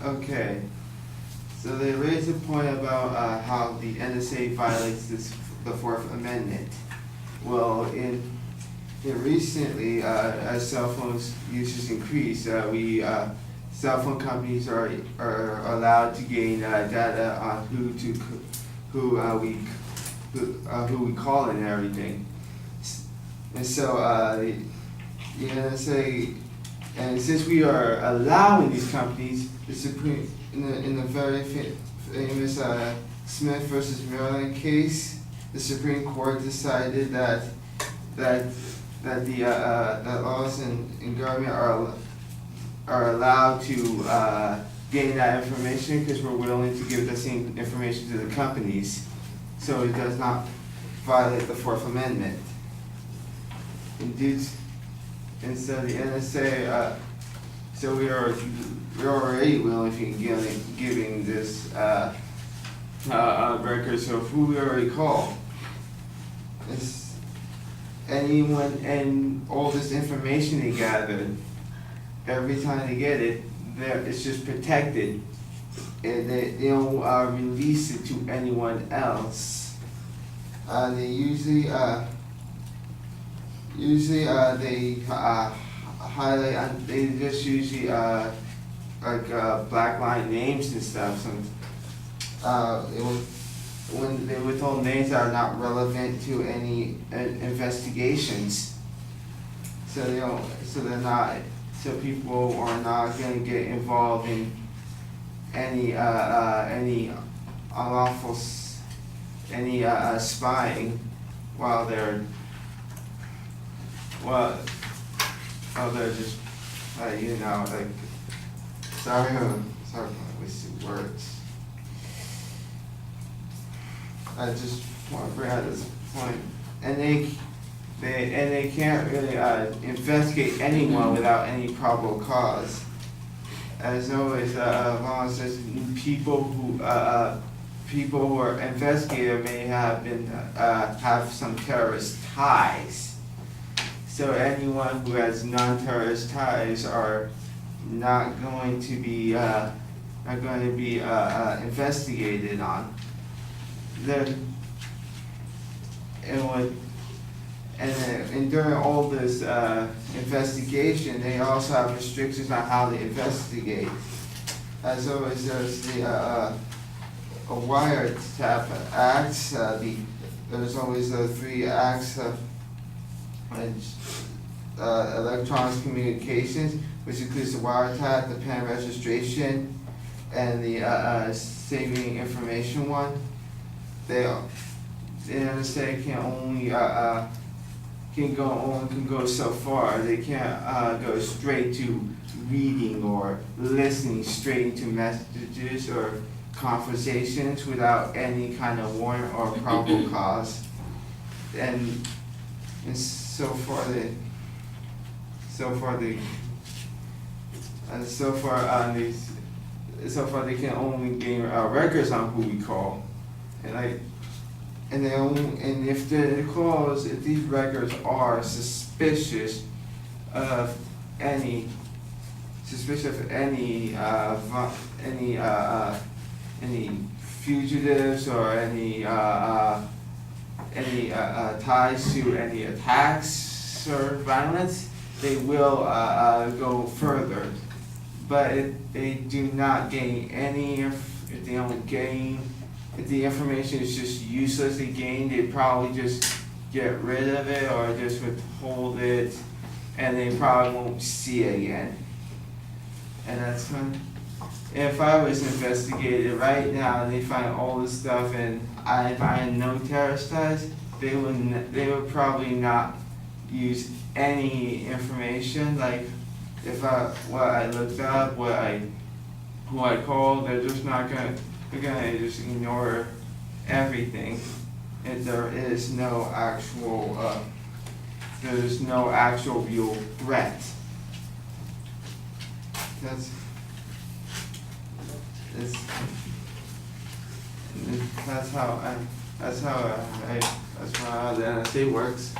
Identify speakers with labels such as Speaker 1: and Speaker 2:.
Speaker 1: Okay, so they raised a point about how the NSA violates the Fourth Amendment. Well, recently, as cell phones usage increase, cell phone companies are allowed to gain data on who we call and everything. And so the NSA, and since we are allowing these companies, the Supreme, in the very famous Smith versus Maryland case, the Supreme Court decided that laws and government are allowed to gain that information because we're willing to give the same information to the companies, so it does not violate the Fourth Amendment. Indeed, and so the NSA, so we're already willing to giving this records of who we already call. It's anyone and all this information they gathered, every time they get it, it's just protected, and they don't release it to anyone else. They usually they highlight. They just usually black line names and stuff. When they withhold names that are not relevant to any investigations, so they don't. So they're not. So people are not going to get involved in any unlawful spying while they're just like sorry for my wasted words. I just want to bring out this point, and they can't really investigate anyone without any probable cause. As always, as long as there's people who are investigated may have some terrorist ties. So anyone who has non-terrorist ties are not going to be investigated on. And during all this investigation, they also have restrictions on how they investigate. As always, there's the a wiretap acts. There's always the 3 acts of electronic communications, which includes the wiretap, the pen registration, and the saving information one. The NSA can go so far. They can't go straight to reading or listening straight into messages or conversations without any kind of warrant or probable cause. And so far they can only gain records on who we call, and if these records are suspicious of any fugitives or any ties to any attacks or violence, they will go further. But if they do not gain any, if the information is just uselessly gained, they probably just get rid of it or just withhold it, and they probably won't see it again. And that's fine. If I was investigated right now and they find all this stuff and I find no terrorist ties, they would probably not use any information. Like what I looked up, who I called, they're gonna just ignore everything. And there is no actual real threat. That's how the NSA works.